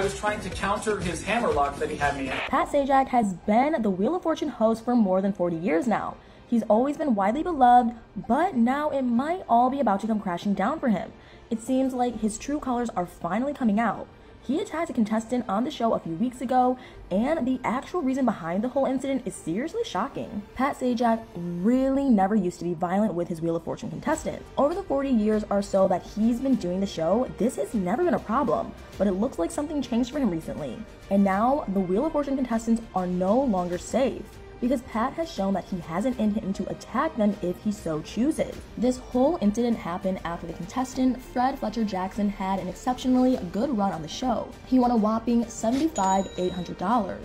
I was trying to counter his hammerlock that he had me in. Pat Sajak has been the Wheel of Fortune host for more than 40 years now. He's always been widely beloved, but now it might all be about to come crashing down for him. It seems like his true colors are finally coming out. He attacked a contestant on the show a few weeks ago, and the actual reason behind the whole incident is seriously shocking. Pat Sajak really never used to be violent with his Wheel of Fortune contestants. Over the 40 years or so that he's been doing the show, this has never been a problem, but it looks like something changed for him recently. And now, the Wheel of Fortune contestants are no longer safe, because Pat has shown that he has it in him to attack them if he so chooses. This whole incident happened after the contestant, Fred Fletcher Jackson, had an exceptionally good run on the show. He won a whopping $75,800,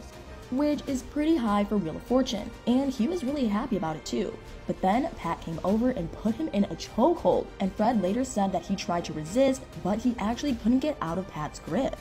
which is pretty high for Wheel of Fortune, and he was really happy about it too. But then Pat came over and put him in a chokehold, and Fred later said that he tried to resist, but he actually couldn't get out of Pat's grip,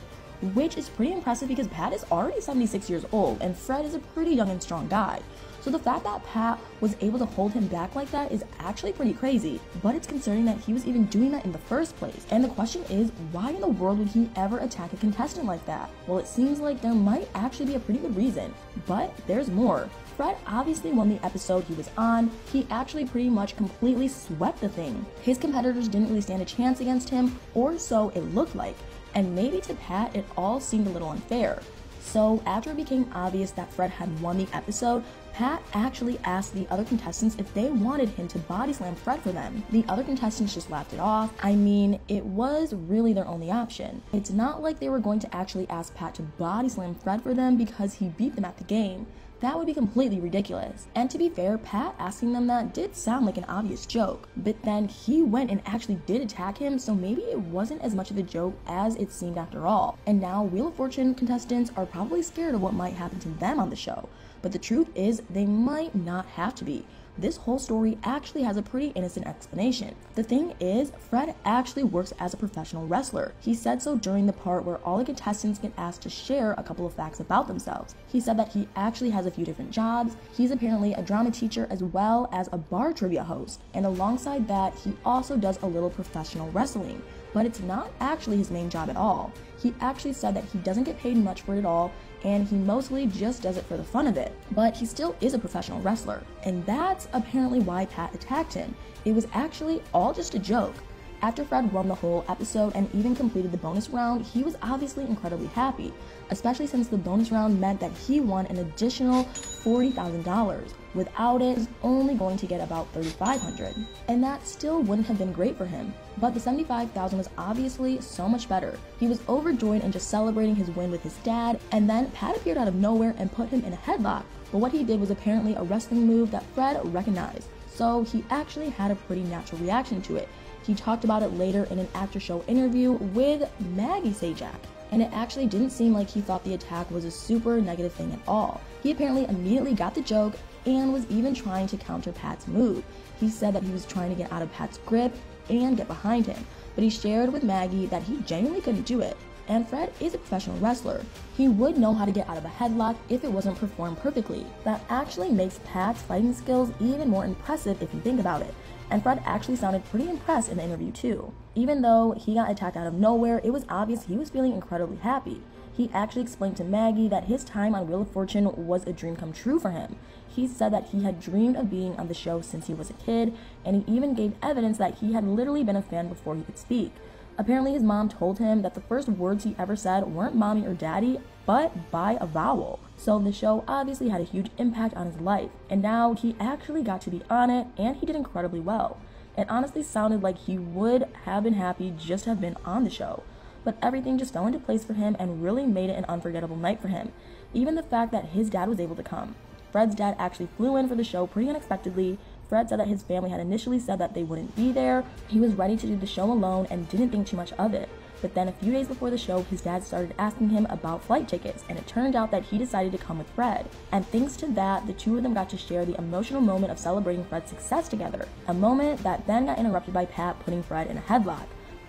which is pretty impressive because Pat is already 76 years old and Fred is a pretty young and strong guy. So the fact that Pat was able to hold him back like that is actually pretty crazy, but it's concerning that he was even doing that in the first place. And the question is, why in the world would he ever attack a contestant like that? Well, it seems like there might actually be a pretty good reason, but there's more. Fred obviously won the episode he was on. He actually pretty much completely swept the thing. His competitors didn't really stand a chance against him, or so it looked like. And maybe to Pat, it all seemed a little unfair. So after it became obvious that Fred had won the episode, Pat actually asked the other contestants if they wanted him to body slam Fred for them. The other contestants just laughed it off. I mean, it was really their only option. It's not like they were going to actually ask Pat to body slam Fred for them because he beat them at the game. That would be completely ridiculous. And to be fair, Pat asking them that did sound like an obvious joke, but then he went and actually did attack him, so maybe it wasn't as much of a joke as it seemed after all. And now Wheel of Fortune contestants are probably scared of what might happen to them on the show, but the truth is they might not have to be. This whole story actually has a pretty innocent explanation. The thing is, Fred actually works as a professional wrestler. He said so during the part where all the contestants get asked to share a couple of facts about themselves. He said that he actually has a few different jobs. He's apparently a drama teacher as well as a bar trivia host. And alongside that, he also does a little professional wrestling. But it's not actually his main job at all. He actually said that he doesn't get paid much for it at all, and he mostly just does it for the fun of it. But he still is a professional wrestler, and that's apparently why Pat attacked him. It was actually all just a joke. After Fred won the whole episode and even completed the bonus round, he was obviously incredibly happy, especially since the bonus round meant that he won an additional $40,000. Without it, he's only going to get about $3,500. And that still wouldn't have been great for him. But the $75,000 was obviously so much better. He was overjoyed and just celebrating his win with his dad, and then Pat appeared out of nowhere and put him in a headlock. But what he did was apparently a wrestling move that Fred recognized, so he actually had a pretty natural reaction to it. He talked about it later in an after-show interview with Maggie Sajak, and it actually didn't seem like he thought the attack was a super negative thing at all. He apparently immediately got the joke and was even trying to counter Pat's move. He said that he was trying to get out of Pat's grip and get behind him, but he shared with Maggie that he genuinely couldn't do it. And Fred is a professional wrestler. He would know how to get out of a headlock if it wasn't performed perfectly. That actually makes Pat's fighting skills even more impressive if you think about it. And Fred actually sounded pretty impressed in the interview too. Even though he got attacked out of nowhere, it was obvious he was feeling incredibly happy. He actually explained to Maggie that his time on Wheel of Fortune was a dream come true for him. He said that he had dreamed of being on the show since he was a kid, and he even gave evidence that he had literally been a fan before he could speak. Apparently his mom told him that the first words he ever said weren't mommy or daddy, but by a vowel. So the show obviously had a huge impact on his life, and now he actually got to be on it, and he did incredibly well. It honestly sounded like he would have been happy just to have been on the show. But everything just fell into place for him and really made it an unforgettable night for him. Even the fact that his dad was able to come. Fred's dad actually flew in for the show pretty unexpectedly. Fred said that his family had initially said that they wouldn't be there. He was ready to do the show alone and didn't think too much of it. But then a few days before the show, his dad started asking him about flight tickets, and it turned out that he decided to come with Fred. And thanks to that, the two of them got to share the emotional moment of celebrating Fred's success together. A moment that then got interrupted by Pat putting Fred in a headlock.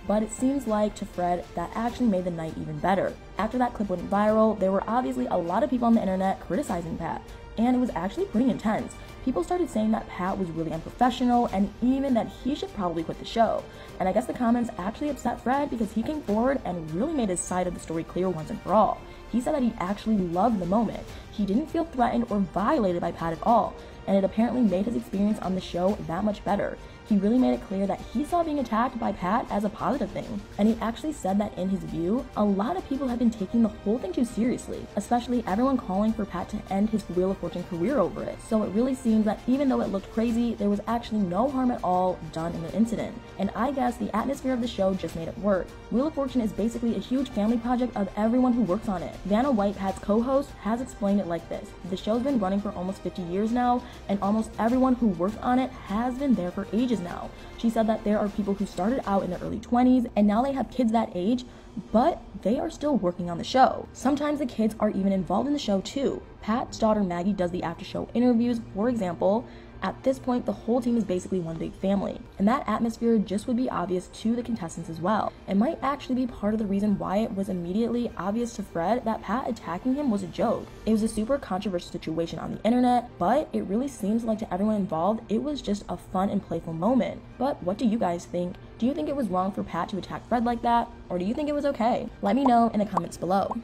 But it seems like to Fred, that actually made the night even better. After that clip went viral, there were obviously a lot of people on the internet criticizing Pat, and it was actually pretty intense. people started saying that Pat was really unprofessional and even that he should probably quit the show. And I guess the comments actually upset Fred because he came forward and really made his side of the story clear once and for all. He said that he actually loved the moment. He didn't feel threatened or violated by Pat at all, and it apparently made his experience on the show that much better. He really made it clear that he saw being attacked by Pat as a positive thing. And he actually said that in his view, a lot of people have been taking the whole thing too seriously, especially everyone calling for Pat to end his Wheel of Fortune career over it. So it really seems that even though it looked crazy, there was actually no harm at all done in the incident. And I guess the atmosphere of the show just made it work. Wheel of Fortune is basically a huge family project of everyone who works on it. Vanna White, Pat's co-host, has explained it like this. The show's been running for almost 50 years now, and almost everyone who works on it has been there for ages now. She said that there are people who started out in their early 20s and now they have kids that age, but they are still working on the show. Sometimes the kids are even involved in the show too. Pat's daughter Maggie does the after show interviews, for example. At this point, the whole team is basically one big family, and that atmosphere just would be obvious to the contestants as well. It might actually be part of the reason why it was immediately obvious to Fred that Pat attacking him was a joke. It was a super controversial situation on the internet, but it really seems like to everyone involved, it was just a fun and playful moment. But what do you guys think? Do you think it was wrong for Pat to attack Fred like that, or do you think it was okay? Let me know in the comments below.